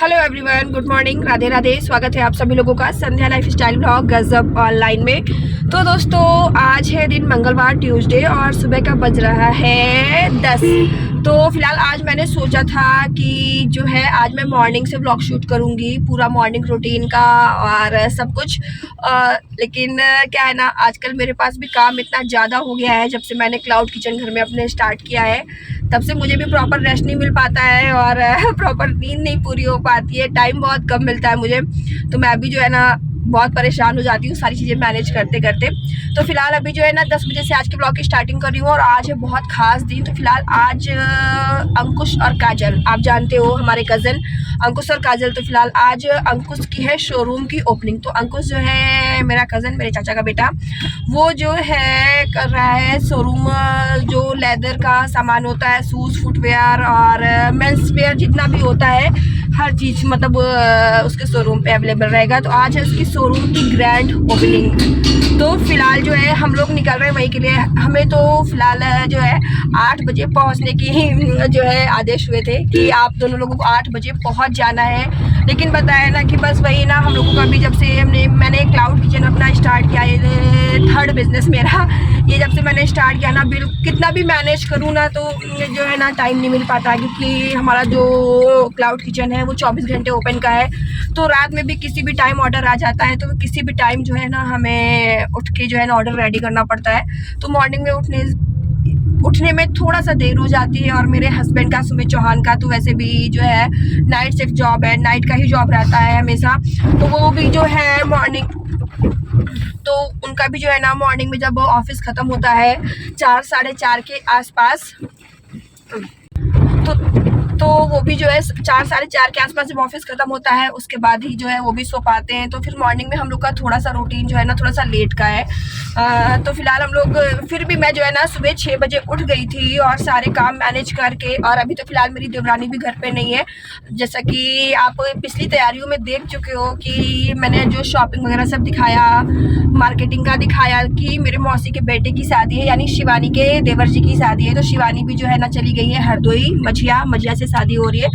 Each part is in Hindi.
Hello everyone, good morning, Radhe Radhe. स्वागत है आप सभी लोगों का संध्या लाइफस्टाइल ब्लॉग गजब ऑनलाइन में। तो दोस्तों, आज है दिन मंगलवार, ट्यूसडे, और सुबह का बज रहा है 10। तो फिलहाल आज मैंने सोचा था कि जो है आज मैं मॉर्निंग से व्लॉग शूट करूँगी, पूरा मॉर्निंग रूटीन का और सब कुछ। लेकिन क्या है ना, आजकल मेरे पास भी काम इतना ज़्यादा हो गया है। जब से मैंने क्लाउड किचन घर में अपने स्टार्ट किया है, तब से मुझे भी प्रॉपर रेस्ट नहीं मिल पाता है और प्रॉपर नींद नहीं पूरी हो पाती है। टाइम बहुत कम मिलता है मुझे, तो मैं अभी जो है ना बहुत परेशान हो जाती हूँ सारी चीज़ें मैनेज करते करते। तो फिलहाल अभी जो है ना 10 बजे से आज के ब्लॉग की स्टार्टिंग कर रही हूँ और आज है बहुत खास दिन। तो फिलहाल आज अंकुश और काजल, आप जानते हो हमारे कज़न अंकुश और काजल, तो फिलहाल आज अंकुश की है शोरूम की ओपनिंग। तो अंकुश जो है मेरा कज़न, मेरे चाचा का बेटा, वो जो है कर रहा है शोरूम, जो लेदर का सामान होता है, शूज़, फुटवेयर और मेंस वेयर जितना भी होता है, हर चीज़ मतलब उसके शोरूम पे अवेलेबल रहेगा। तो आज है उसकी शोरूम की ग्रैंड ओपनिंग। तो फिलहाल जो है हम लोग निकल रहे हैं वहीं के लिए। हमें तो फिलहाल जो है 8 बजे पहुंचने की जो है आदेश हुए थे कि आप दोनों लोगों को 8 बजे पहुंच जाना है। लेकिन बताया ना कि बस वही ना, हम लोगों का भी जब से मैंने क्लाउड किचन अपना स्टार्ट किया, ये थर्ड बिजनेस मेरा, ये जब से मैंने स्टार्ट किया ना, कितना भी मैनेज करूँ ना तो जो है ना टाइम नहीं मिल पाता, क्योंकि हमारा जो क्लाउड किचन है वो 24 घंटे ओपन का है। तो रात में भी किसी भी टाइम ऑर्डर आ जाता है, तो किसी भी टाइम जो है ना हमें उठ के जो है ना ऑर्डर रेडी करना पड़ता है। तो मॉर्निंग में उठने में थोड़ा सा देर हो जाती है। और मेरे हस्बैंड का, सुमित चौहान का, तो वैसे भी जो है नाइट शिफ्ट जॉब है, नाइट का ही जॉब रहता है हमेशा। तो वो भी जो है मॉर्निंग, तो उनका भी जो है ना मॉर्निंग में जब ऑफिस ख़त्म होता है 4 साढ़े 4 के आसपास, तो वो भी जो है 4 साढ़े 4 के आसपास जब ऑफिस खत्म होता है उसके बाद ही जो है वो भी सो पाते हैं। तो फिर मॉर्निंग में हम लोग का थोड़ा सा रूटीन जो है ना थोड़ा सा लेट का है। तो फिलहाल हम लोग, फिर भी मैं जो है ना सुबह 6 बजे उठ गई थी और सारे काम मैनेज करके। और अभी तो फिलहाल मेरी देवरानी भी घर पे नहीं है, जैसा कि आप पिछली तैयारियों में देख चुके हो कि मैंने जो शॉपिंग वगैरह सब दिखाया, मार्केटिंग का दिखाया कि मेरे मौसी के बेटे की शादी है, यानी शिवानी के देवर जी की शादी है। तो शिवानी भी जो है ना चली गई है हरदोई, मझिया से शादी हो रही है,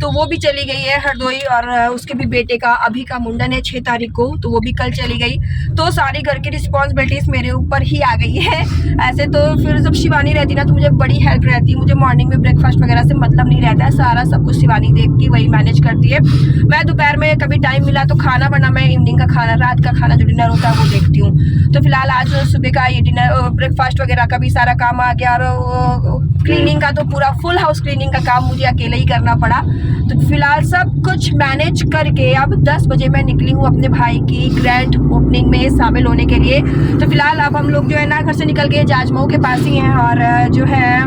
तो वो भी चली गई है हरदोई। और उसके भी बेटे का अभी का मुंडन है 6 तारीख को, तो वो भी कल चली गई। तो सारी घर की रिस्पॉन्सिबिलिटीज मेरे ऊपर ही आ गई है। ऐसे तो फिर जब शिवानी रहती ना तो मुझे बड़ी हेल्प रहती है, मुझे मॉर्निंग में ब्रेकफास्ट वगैरह से मतलब नहीं रहता है, सारा सब कुछ शिवानी देखती, वही मैनेज करती है। मैं दोपहर में कभी टाइम मिला तो खाना बना, मैं इवनिंग का खाना, रात का खाना जो डिनर होता है वो देखती हूँ। तो फिलहाल आज सुबह का ये डिनर, ब्रेकफास्ट वगैरह का भी सारा काम आ गया। और क्लीनिंग का तो पूरा फुल हाउस क्लीनिंग का काम मुझे अकेले ही करना पड़ा। तो फिलहाल सब कुछ मैनेज करके अब 10 बजे मैं निकली हूँ अपने भाई की ग्रैंड ओपनिंग में शामिल होने के लिए। तो फिलहाल अब हम लोग जो है ना घर से निकल के जाजमऊ के पास ही हैं और जो है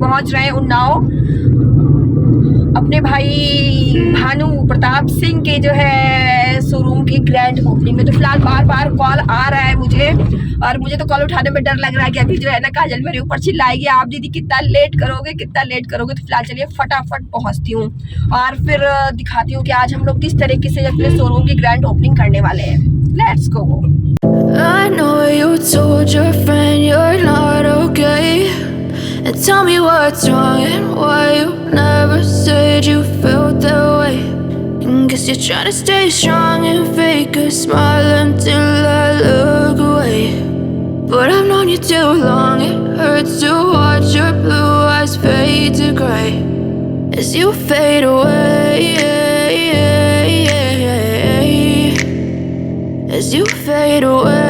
पहुँच रहे हैं उन्नाव अपने भाई भानु प्रताप सिंह के जो है शोरूम की ग्रैंड ओपनिंग में। तो फिलहाल बार बार कॉल आ रहा है मुझे, और मुझे तो कॉल उठाने में डर लग रहा है कि अभी जो है ना काजल मेरे ऊपर चिल्लाएगी, आप दीदी कितना लेट करोगे, कितना लेट करोगे। तो फिलहाल चलिए फटाफट पहुंचती हूँ और फिर दिखाती हूँ कि आज हम लोग किस तरीके से अपने शोरूम की ग्रैंड ओपनिंग करने वाले हैं। Let's go. I know you told your friend you're not okay, and tell me what's wrong and why you never said you felt that way. And guess you're trying to stay strong and fake a smile until I look away. But I've known you too long, it hurts to watch your blue eyes fade to gray as you fade away, as you fade away.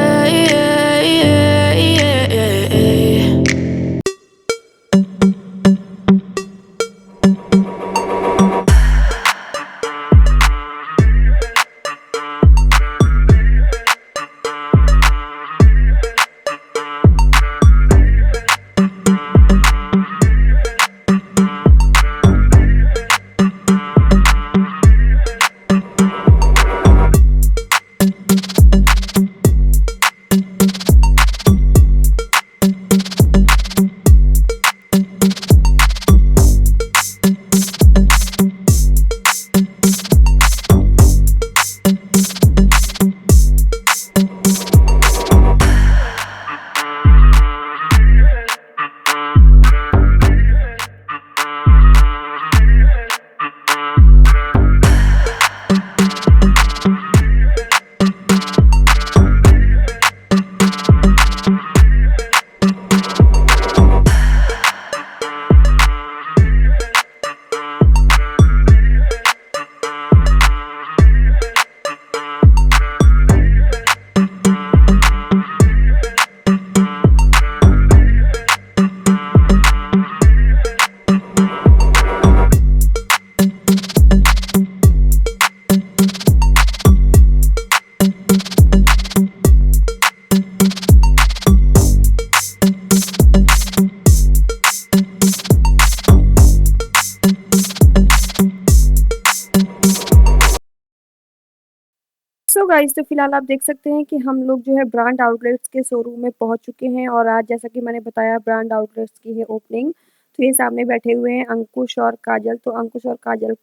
Guys, तो फिलहाल आप देख सकते हैं कि हम लोग जो है ब्रांड आउटलेट्स के शोरूम में पहुंच चुके हैं और आज जैसा कि मैंने बताया ब्रांड आउटलेट्स की है ओपनिंग। तो ये सामने बैठे हुए हैं अंकुश और काजल। तो अंकुश और काजल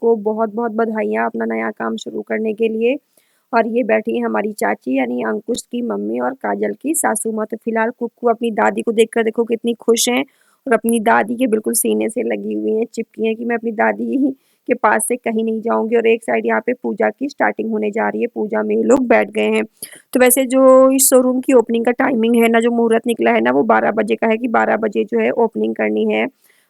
को बहुत बहुत बधाइयाँ अपना नया काम शुरू करने के लिए। और ये बैठी हैं हमारी चाची यानी अंकुश की मम्मी और काजल की सासू माँ। तो फिलहाल कुक्कू अपनी दादी को देखकर देखो कितनी खुश हैं और अपनी दादी के बिल्कुल सीने से लगी हुई हैं, चिपकी हैं कि मैं अपनी दादी के पास से कहीं नहीं जाऊंगी। और एक साइड यहाँ पे पूजा की स्टार्टिंग होने जा रही है, पूजा में ये लोग बैठ गए हैं। तो वैसे जो इस शोरूम की ओपनिंग का टाइमिंग है ना, जो मुहूर्त निकला है ना, वो 12 बजे का है कि 12 बजे जो है ओपनिंग करनी है।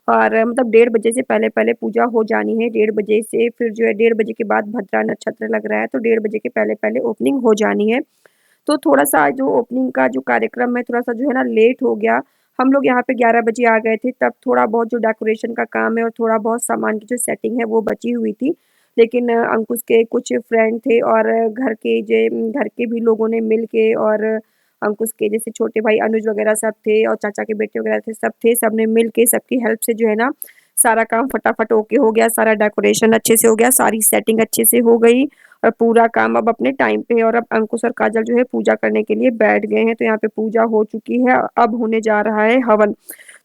और मतलब 1:30 बजे से पहले पहले पूजा हो जानी है। 1:30 बजे से फिर जो है 1:30 बजे के बाद भद्रा नक्षत्र लग रहा है, तो 1:30 बजे के पहले पहले ओपनिंग हो जानी है। तो थोड़ा-सा जो ओपनिंग का जो कार्यक्रम है थोड़ा-सा जो है ना लेट हो गया। हम लोग यहाँ पे 11 बजे आ गए थे, तब थोड़ा बहुत जो डेकोरेशन का काम है और थोड़ा बहुत सामान की जो सेटिंग है वो बची हुई थी। लेकिन अंकुश के कुछ फ्रेंड थे और घर के भी लोगों ने मिल के और अंकुश के जैसे छोटे भाई अनुज वगैरह सब थे और चाचा के बेटे वगैरह थे, सबने मिल के सबकी हेल्प से जो है ना सारा काम फटाफट ओके हो गया, सारा डेकोरेशन अच्छे से हो गया, सारी सेटिंग अच्छे से हो गई और पूरा काम अब अपने टाइम पे है। और अब अंकुश और काजल जो है पूजा करने के लिए बैठ गए हैं। तो यहाँ पे पूजा हो चुकी है, अब होने जा रहा है हवन।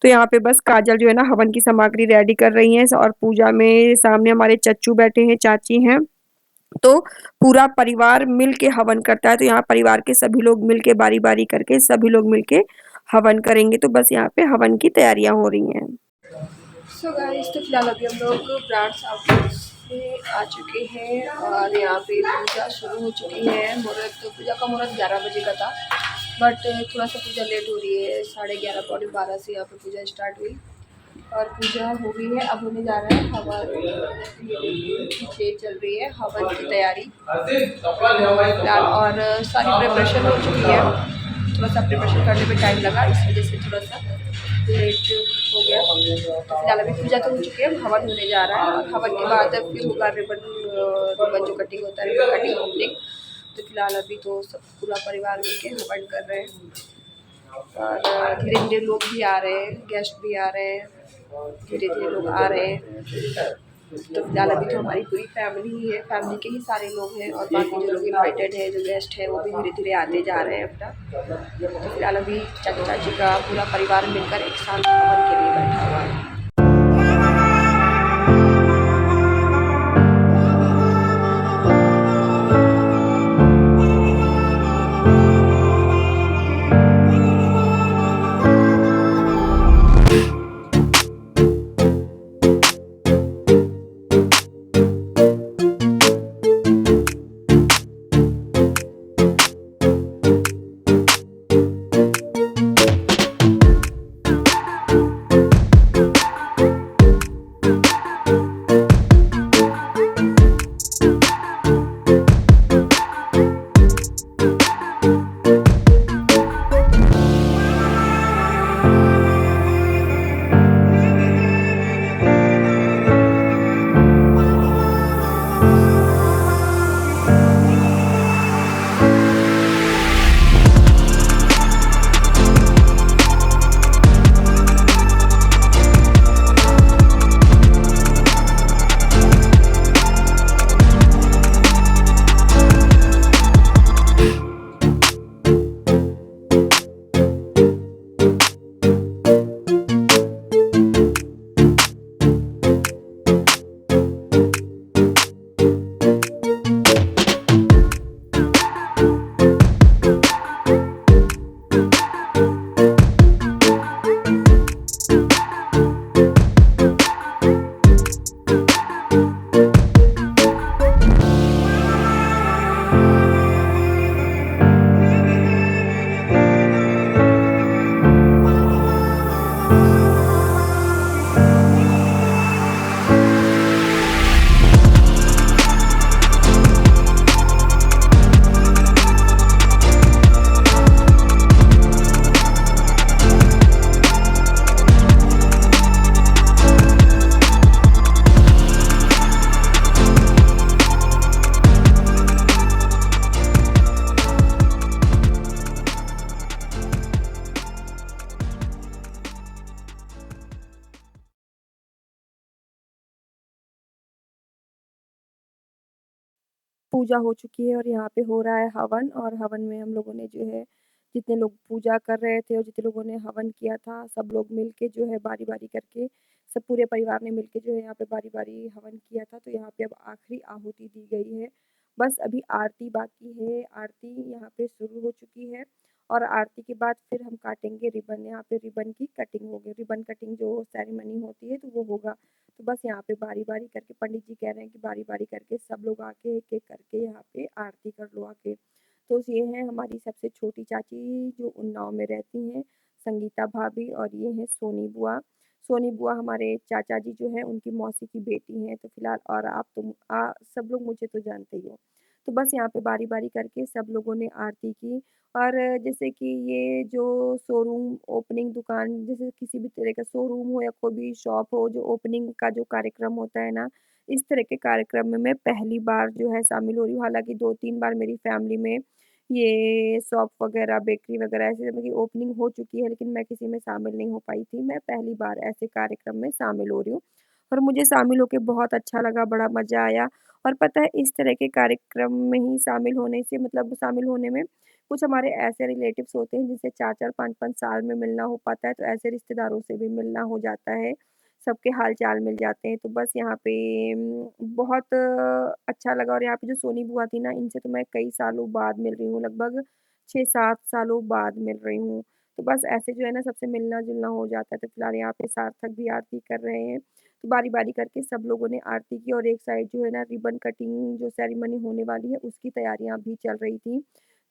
तो यहाँ पे बस काजल जो है ना हवन की सामग्री रेडी कर रही हैं और पूजा में सामने हमारे चच्चू बैठे हैं, चाची हैं। तो पूरा परिवार मिल के हवन करता है। तो यहाँ परिवार के सभी लोग मिल के बारी-बारी करके सभी लोग मिल के हवन करेंगे। तो बस यहाँ पे हवन की तैयारियां हो रही हैं। सो गाइस, तो फिलहाल अभी हम लोग ब्रांड्स आउटलेट्स में आ चुके हैं और यहाँ पे पूजा शुरू हो चुकी है। मुहूर्त तो पूजा का मुहूर्त 11 बजे का था, बट थोड़ा सा पूजा लेट हो रही है। 11:30 पौने 12 से यहाँ पे पूजा स्टार्ट हुई और पूजा हो गई है। अब होने जा रहा है हवन। पीछे चल रही है हवन की तैयारी फिलहाल और सारी प्रिपरेशन हो चुकी है। थोड़ा सा प्रिपरेशन करने में टाइम लगा, इस वजह से थोड़ा सा लेट हो गया। तो फिलहाल अभी पूजा तो हो चुकी है, हवन होने जा रहा है और हवन के बाद फिर होगा रिबन जो कटिंग होता है, रिबन कटिंग ओपनिंग। तो फिलहाल अभी तो सब पूरा परिवार मिलके हवन कर रहे हैं और धीरे धीरे लोग भी आ रहे हैं, गेस्ट भी आ रहे हैं, धीरे धीरे लोग आ रहे हैं। तो फिलहाल अभी तो हमारी पूरी फैमिली ही है, फैमिली के ही सारे लोग हैं और बाकी जो लोग इन्वाइटेड है, जो गेस्ट है, वो भी धीरे धीरे आते जा रहे हैं अपना। तो फिलहाल अभी चाचा चाची का पूरा परिवार मिलकर एक साथ हवन के लिए बैठा हुआ है। पूजा हो चुकी है और यहाँ पे हो रहा है हवन। और हवन में हम लोगों ने जो है, जितने लोग पूजा कर रहे थे और जितने लोगों ने हवन किया था, सब लोग मिल के जो है बारी बारी करके, सब पूरे परिवार ने मिल के जो है यहाँ पे बारी बारी हवन किया था। तो यहाँ पे अब आखिरी आहुति दी गई है, बस अभी आरती बाकी है। आरती यहाँ पे शुरू हो चुकी है और आरती के बाद फिर हम काटेंगे रिबन। यहाँ पे रिबन की कटिंग होगी, रिबन कटिंग जो सेरेमनी होती है तो वो होगा। तो बस यहाँ पे बारी बारी करके पंडित जी कह रहे हैं कि बारी बारी करके सब लोग आके एक एक करके यहाँ पे आरती कर लो आके। तो ये है हमारी सबसे छोटी चाची जो उन्नाव में रहती हैं, संगीता भाभी, और ये है सोनी बुआ। सोनी बुआ हमारे चाचा जी जो है उनकी मौसी की बेटी हैं। तो फिलहाल और आप तो सब लोग मुझे तो जानते ही हो। तो बस यहाँ पे बारी बारी करके सब लोगों ने आरती की। और जैसे कि ये जो शोरूम ओपनिंग दुकान, जैसे किसी भी तरह का शोरूम हो या कोई भी शॉप हो, जो ओपनिंग का जो कार्यक्रम होता है ना, इस तरह के कार्यक्रम में मैं पहली बार जो है शामिल हो रही हूँ। हालांकि 2-3 बार मेरी फैमिली में ये शॉप वगैरह, बेकरी वगैरह ऐसे मतलब की ओपनिंग हो चुकी है, लेकिन मैं किसी में शामिल नहीं हो पाई थी। मैं पहली बार ऐसे कार्यक्रम में शामिल हो रही हूँ और मुझे शामिल होके बहुत अच्छा लगा, बड़ा मज़ा आया। और पता है, इस तरह के कार्यक्रम में ही शामिल होने से मतलब शामिल होने में कुछ हमारे ऐसे रिलेटिव्स होते हैं जिनसे 4-4 5-5 साल में मिलना हो पाता है, तो ऐसे रिश्तेदारों से भी मिलना हो जाता है, सबके हाल-चाल मिल जाते हैं। तो बस यहाँ पे बहुत अच्छा लगा। और यहाँ पे जो सोनी बुआ थी ना, इनसे तो मैं कई सालों बाद मिल रही हूँ, लगभग 6-7 सालों बाद मिल रही हूँ। तो बस ऐसे जो है ना, सबसे मिलना-जुलना हो जाता है। तो फिलहाल यहाँ पे सार्थक भी आरती कर रहे हैं। तो बारी-बारी करके सब लोगों ने आरती की और एक साइड जो है ना, रिबन कटिंग जो सेरेमनी होने वाली है, उसकी तैयारियाँ भी चल रही थी।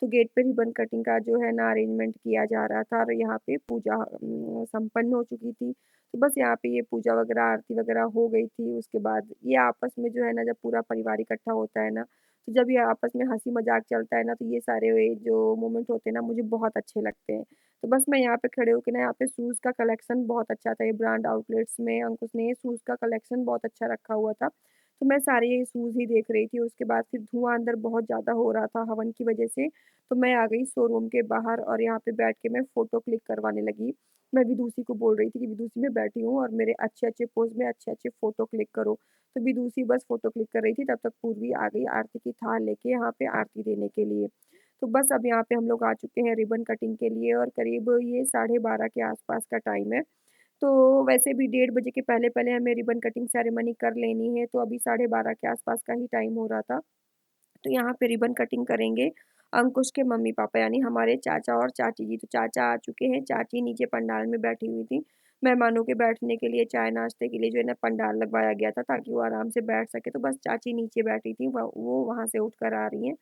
तो गेट पे रिबन कटिंग का जो है ना अरेंजमेंट किया जा रहा था और यहाँ पे पूजा संपन्न हो चुकी थी। तो बस यहाँ पे ये पूजा वगैरह, आरती वगैरह हो गई थी। उसके बाद ये आपस में जो है ना, जब पूरा परिवार इकट्ठा होता है ना, तो जब ये आपस में हँसी-मज़ाक चलता है ना, तो ये सारे जो मोमेंट होते हैं ना, मुझे बहुत अच्छे लगते हैं। तो बस मैं यहाँ पे खड़े होके ना, यहाँ पे शूज़ का कलेक्शन बहुत अच्छा था। ये ब्रांड आउटलेट्स में अंकुश ने शूज़ का कलेक्शन बहुत अच्छा रखा हुआ था। तो मैं सारे ये शूज़ ही देख रही थी। उसके बाद फिर धुआँ अंदर बहुत ज़्यादा हो रहा था हवन की वज़ह से, तो मैं आ गई शोरूम के बाहर और यहाँ पे बैठ के मैं फ़ोटो क्लिक करवाने लगी। मैं विदुषी को बोल रही थी कि विदुषी मैं बैठी हूँ और मेरे अच्छे-अच्छे पोज़ में अच्छे-अच्छे फ़ोटो क्लिक करो। तो विदुषी बस फ़ोटो क्लिक कर रही थी, तब तक पूर्वी आ गई आरती की थाल लेके यहाँ पे आरती देने के लिए। तो बस अब यहाँ पे हम लोग आ चुके हैं रिबन कटिंग के लिए और करीब ये 12:30 के आस-पास का टाइम है। तो वैसे भी 1:30 बजे के पहले-पहले हमें रिबन कटिंग सेरेमनी कर लेनी है, तो अभी 12:30 के आस-पास का ही टाइम हो रहा था। तो यहाँ पे रिबन कटिंग करेंगे अंकुश के मम्मी-पापा, यानी हमारे चाचा और चाची जी। तो चाचा आ चुके हैं, चाची नीचे पंडाल में बैठी हुई थी। मेहमानों के बैठने के लिए, चाय-नाश्ते के लिए जो है ना पंडाल लगवाया गया था ताकि वो आराम से बैठ सकें। तो बस चाची नीचे बैठी थी, वो वहाँ से उठकर आ रही हैं।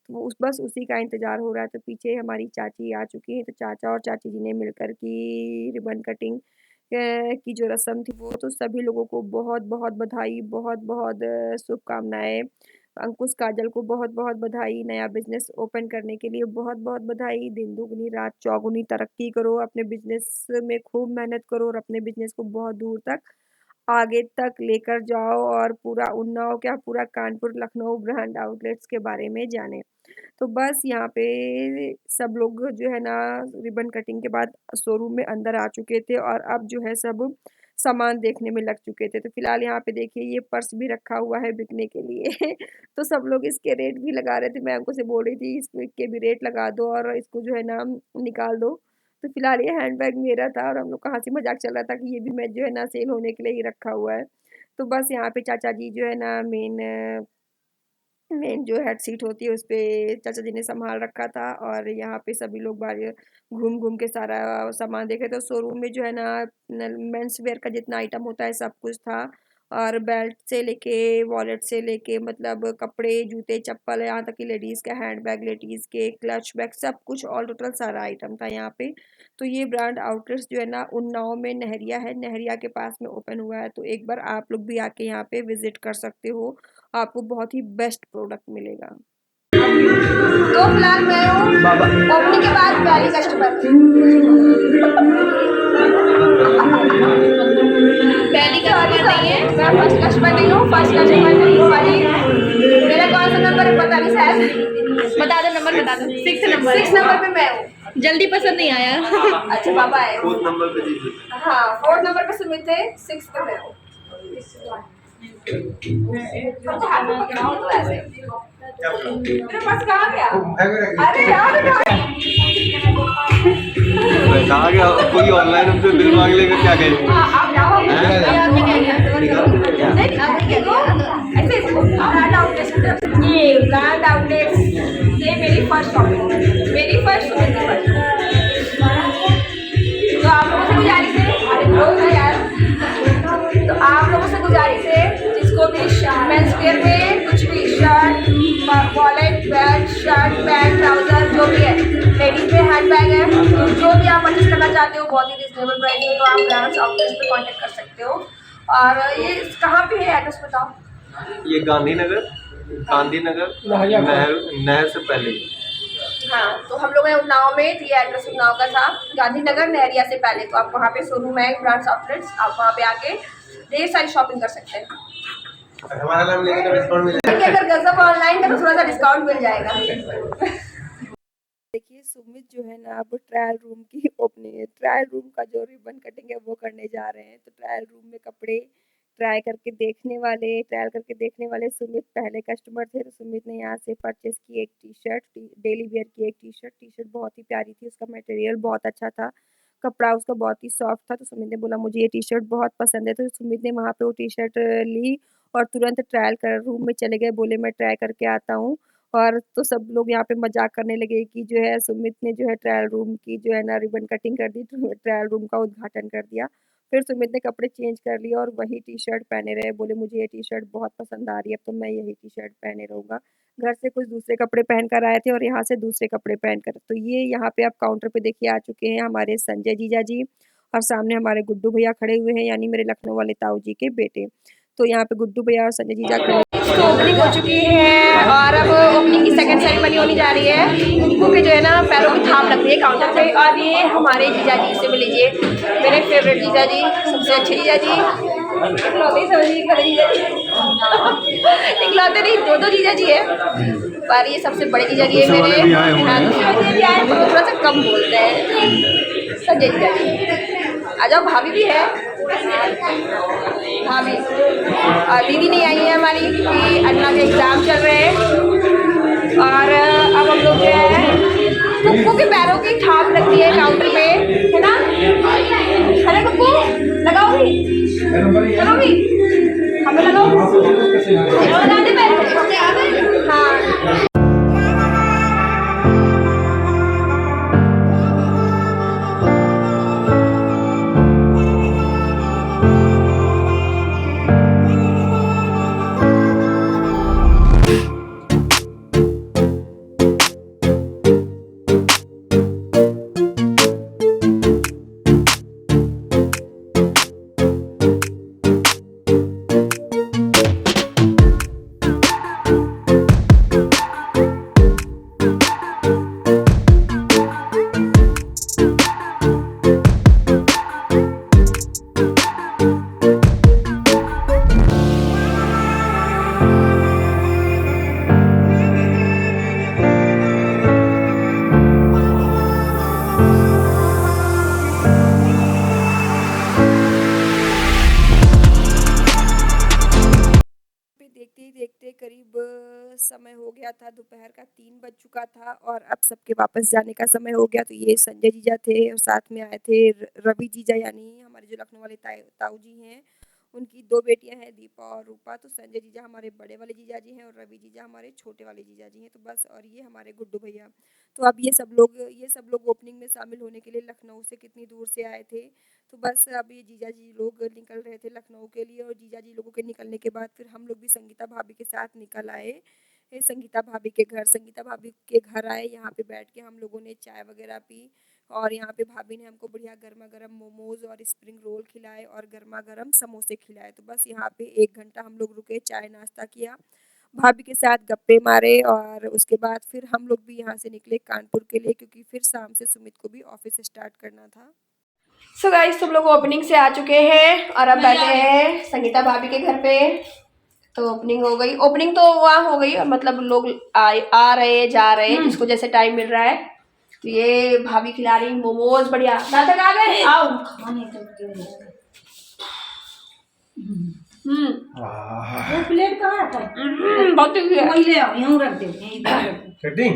तो वो बस उसी का इंतज़ार हो रहा है। तो पीछे हमारी चाची आ चुकी हैं, तो चाचा और चाची जी ने मिलकर की रिबन कटिंग की जो रस्म थी वो, तो सभी लोगों को बहुत-बहुत बधाई, बहुत-बहुत शुभकामनाएँ। अंकुश काजल को बहुत-बहुत बधाई, नया बिज़नेस ओपन करने के लिए बहुत-बहुत बधाई। दिन दुगनी रात चौगुनी तरक्की करो, अपने बिज़नेस में खूब मेहनत करो और अपने बिज़नेस को बहुत दूर तक आगे तक लेकर जाओ और पूरा उन्नाव क्या, पूरा कानपुर, लखनऊ ब्रांड आउटलेट्स के बारे में जानें। तो बस यहाँ पे सब लोग जो है ना, रिबन कटिंग के बाद शोरूम में अंदर आ चुके थे और अब जो है सब सामान देखने में लग चुके थे। तो फिलहाल यहाँ पे देखिए ये पर्स भी रखा हुआ है बिकने के लिए। तो सब लोग इसके रेट भी लगा रहे थे। मैं उनको से बोल रही थी इसके भी रेट लगा दो और इसको जो है ना निकाल दो। तो फिलहाल ये हैंडबैग मेरा था और हम लोग का हँसी मज़ाक चल रहा था कि ये भी मैं जो है ना सेल होने के लिए ही रखा हुआ है। तो बस यहाँ पे चाचा जी जो है ना मेन जो हेड सीट होती है उसपे चाचा जी ने सँभाल रखा था और यहाँ पे सभी लोग बाहर घूम-घूम के सारा सामान देख रहे थे। शोरूम में जो है ना मेंस वियर का जितना आइटम होता है सब कुछ था और बेल्ट से लेके वॉलेट से लेके मतलब कपड़े, जूते, चप्पल, यहाँ तक कि लेडीज़ का हैंडबैग, लेडीज़ के क्लच बैग, सब कुछ ऑल टोटल सारा आइटम था यहाँ पे। तो ये ब्रांड आउटलेट्स जो है ना उन्नाव में नहरिया है, नहरिया के पास में ओपन हुआ है। तो एक बार आप लोग भी आके यहाँ पे विज़िट कर सकते हो, आपको बहुत ही बेस्ट प्रोडक्ट मिलेगा। तो फिलहाल मैं हूँ ओपनिंग के बाद पहली कस्टमर। पहली कस्टमर नहीं है, मैं फर्स्ट कस्टमर नहीं हूँ, फर्स्ट कस्टमर नहीं हूँ वाली। मेरा कौन सा नंबर है पता नहीं, शायद बता दो, नंबर बता दो। 6 नंबर पे मैं हूँ। जल्दी पसंद नहीं आया। अच्छा पापा है 4th नंबर पे जी। हाँ 4th नंबर पे सुमित थे, 6 पे मैं हूँ। तो ऐसे मेरे पास कहाँ गया? अरे यार कहा गया कोई ऑनलाइन हमसे बिल मांग लेगा क्या कहेंगे? आप जाओ ऐसे ब्रांड आउटलेट ये ब्रांड आउटलेट से मेरी फर्स्ट शॉपिंग मेरी फर्स्ट तो आप लोगों से गुजारिश है यार तो आप लोगों से गुजारिश है जिसको भी मेंस वेयर में कुछ भी shirt wallet bag shirt pant trouser जो भी है लेडीज में हैंड बैग है जो भी आप परचेज करना चाहते हो बहुत ही रिजनेबल प्राइस में तो आप ब्रांड्स आउटलेट्स पे कांटेक्ट कर सकते हो। और ये कहाँ पे है एड्रेस बताओ? ये गांधीनगर नहर से पहले। हाँ तो हम लोग हैं उन्नाव में तो ये एड्रेस उन्नाव का था गांधीनगर नहरिया से पहले तो आप वहाँ पे शोरूम है ब्रांड्स आउटलेट्स आप वहाँ पे आके ढेर सारी शॉपिंग कर सकते हैं। हमारा नाम लेंगे तो डिस्काउंट मिलेगा। अगर गजब ऑनलाइन का तो थोड़ा सा डिस्काउंट मिल जाएगा। देखिए सुमित जो है ना अब ट्रायल रूम की ओपनिंग है, ट्रायल रूम का जो रिबन कटिंग है वो करने जा रहे हैं। तो ट्रायल रूम में कपड़े ट्रायल करके देखने वाले सुमित पहले कस्टमर थे। तो सुमित ने यहाँ से परचेस की एक टी शर्ट डेली वेयर की एक टी शर्ट बहुत ही प्यारी थी, उसका मटेरियल बहुत अच्छा था, कपड़ा उसका बहुत ही सॉफ्ट था। तो सुमित ने बोला मुझे ये टी शर्ट बहुत पसंद है। तो सुमित ने वहाँ पे वो टी शर्ट ली और तुरंत ट्रायल कर रूम में चले गए, बोले मैं ट्राई करके आता हूँ। और तो सब लोग यहाँ पे मजाक करने लगे कि जो है सुमित ने जो है ट्रायल रूम की जो है ना रिबन कटिंग कर दी, ट्रायल रूम का उद्घाटन कर दिया। फिर सुमित ने कपड़े चेंज कर लिए और वही टी शर्ट पहने रहे, बोले मुझे ये टी शर्ट बहुत पसंद आ रही है, अब तो मैं यही टी शर्ट पहने रहूँगा। घर से कुछ दूसरे कपड़े पहन कर आए थे और यहाँ से दूसरे कपड़े पहन कर। तो ये यहाँ पे आप काउंटर पे देखिए आ चुके हैं हमारे संजय जीजा जी और सामने हमारे गुड्डू भैया खड़े हुए हैं, यानी मेरे लखनऊ वाले ताऊ जी के बेटे। तो यहाँ पे गुड्डू भैया और संजय जीजा खड़े। ओपनिंग हो चुकी है और अब ओपनिंग की सेकंड सेरेमनी होने जा रही है। उनको के जो है ना पैरों की थाप लगती है काउंटर पे। और ये हमारे जीजा जी से मिलीजिए, मेरे फेवरेट जीजा जी, सबसे अच्छे जीजा जी, इकलौते समझिए खड़े जीजा जी इकलौते नहीं दो जीजा जी है पर ये सबसे बड़े जीजा जी है मेरे। थोड़ा सा कम बोलते हैं संजय जीजा जी। आ जाओ, भाभी भी है, भाभी और दीदी नहीं आई है हमारी क्योंकि अन्ना के एग्ज़ाम चल रहे हैं। और अब हम लोग जो है कुक्कू के पैरों की थाप लगती है काउंटर पे, है ना? अरे कुक्कू लगाओगी हमें लगाओ हाँ। देखते करीब समय हो गया था, दोपहर का 3 बज चुका था और अब सबके वापस जाने का समय हो गया। तो ये संजय जीजा थे और साथ में आए थे रवि जीजा, यानी हमारे जो लखनऊ वाले ताऊ जी हैं, उनकी 2 बेटियां हैं दीपा और रूपा। तो संजय जीजा हमारे बड़े वाले जीजा जी हैं और रवि जीजा हमारे छोटे वाले जीजा जी हैं। तो बस, और ये हमारे गुड्डू भैया। तो अब ये सब लोग ओपनिंग में शामिल होने के लिए लखनऊ से कितनी दूर से आए थे। तो बस अब ये जीजा जी लोग निकल रहे थे लखनऊ के लिए और जीजा जी लोगों के निकलने के बाद फिर हम लोग भी संगीता भाभी के साथ निकल आए संगीता भाभी के घर आए। यहाँ पे बैठ के हम लोगों ने चाय वगैरह पी और यहाँ पे भाभी ने हमको बढ़िया गर्मा गर्म मोमोज और स्प्रिंग रोल खिलाए और गर्मा गर्म समोसे खिलाए। तो बस यहाँ पे 1 घंटा हम लोग रुके, चाय नाश्ता किया, भाभी के साथ गप्पे मारे और उसके बाद फिर हम लोग भी यहाँ से निकले कानपुर के लिए, क्योंकि फिर शाम से सुमित को भी ऑफिस स्टार्ट करना था। सो गाइस, तुम लोग ओपनिंग से आ चुके हैं और अब बैठे हैं संगीता भाभी के घर पे। तो ओपनिंग हो गई, ओपनिंग तो वहाँ हो गई, मतलब लोग आ रहे जा रहे जिसको जैसे टाइम मिल रहा है। तो ये भाभी खिला रही मोमोज बढ़िया। दादा आ गए, आओ वाह प्लेट कहाँ रखा है? बहुत तीखी है, वही ले आओ, यूं रख दे, यहीं इधर रख दे। चटनी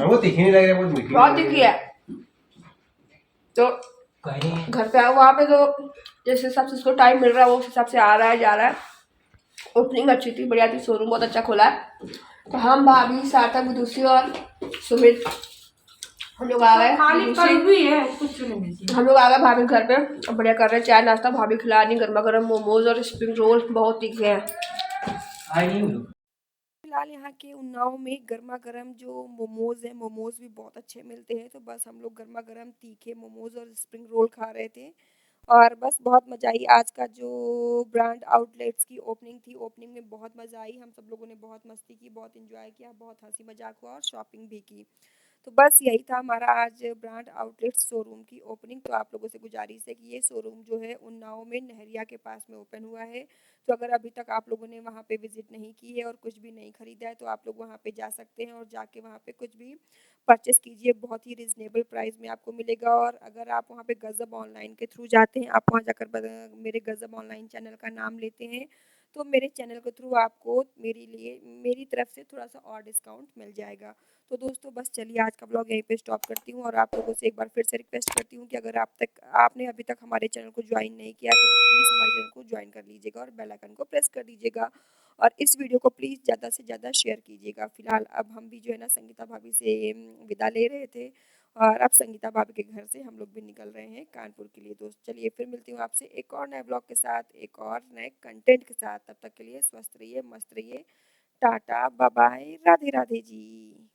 हमको तीखी नहीं लग रही है, बहुत मीठी बहुत लग रही तीखी है। तो घर पे आया वहाँ पे तो जिस हिसाब से उसको टाइम मिल रहा है वो उस हिसाब से आ रहा है जा रहा है। ओपनिंग अच्छी थी, बढ़िया थी, शोरूम बहुत अच्छा खोला है। तो हम भाभी सार्थक विदुषी और सुमित हम लोग आ गए। खाली विदुषी, कड़वी है, कुछ नहीं मिलती। हम लोग आ गए भाभी घर पे, अब बढ़िया कर रहे हैं चाय नाश्ता। भाभी खिला रही गर्मा गर्म मोमोज और स्प्रिंग रोल, बहुत तीखे हैं। फिलहाल यहाँ के उन्नाव में गर्मा गर्म जो मोमोज हैं, मोमोज भी बहुत अच्छे मिलते हैं। तो बस हम लोग गर्मा गर्म तीखे मोमोज और स्प्रिंग रोल खा रहे थे और बस बहुत मज़ा आई। आज का जो ब्रांड आउटलेट्स की ओपनिंग थी, ओपनिंग में बहुत मज़ा आई। हम सब लोगों ने बहुत मस्ती की, बहुत एंजॉय किया, बहुत हंसी मजाक हुआ और शॉपिंग भी की। तो बस यही था हमारा आज ब्रांड आउटलेट्स शोरूम की ओपनिंग। तो आप लोगों से गुजारिश है कि ये शोरूम जो है उन्नाव में नहरिया के पास में ओपन हुआ है। तो अगर अभी तक आप लोगों ने वहाँ पे विजिट नहीं की है और कुछ भी नहीं खरीदा है तो आप लोग वहाँ पे जा सकते हैं और जाके वहाँ पे कुछ भी परचेस कीजिए, बहुत ही रिजनेबल प्राइस में आपको मिलेगा। और अगर आप वहाँ पे गज़ब ऑनलाइन के थ्रू जाते हैं, आप वहाँ जाकर मेरे गज़ब ऑनलाइन चैनल का नाम लेते हैं तो मेरे चैनल के थ्रू आपको मेरी तरफ से थोड़ा सा और डिस्काउंट मिल जाएगा। तो दोस्तों बस चलिए आज का ब्लॉग यहीं पे स्टॉप करती हूँ और आप लोगों से एक बार फिर से रिक्वेस्ट करती हूँ कि अगर आपने अभी तक हमारे चैनल को ज्वाइन नहीं किया तो प्लीज़ हमारे चैनल को ज्वाइन कर लीजिएगा और बेल आइकन को प्रेस कर दीजिएगा और इस वीडियो को प्लीज़ ज़्यादा से ज़्यादा शेयर कीजिएगा। फिलहाल अब हम भी जो है ना संगीता भाभी से विदा ले रहे थे और अब संगीता भाभी के घर से हम लोग भी निकल रहे हैं कानपुर के लिए। दोस्त चलिए फिर मिलती हूँ आपसे एक और नए ब्लॉग के साथ, एक और नए कंटेंट के साथ। तब तक के लिए स्वस्थ रहिए, मस्त रहिए, tata bye bye, Radhe Radhe जी।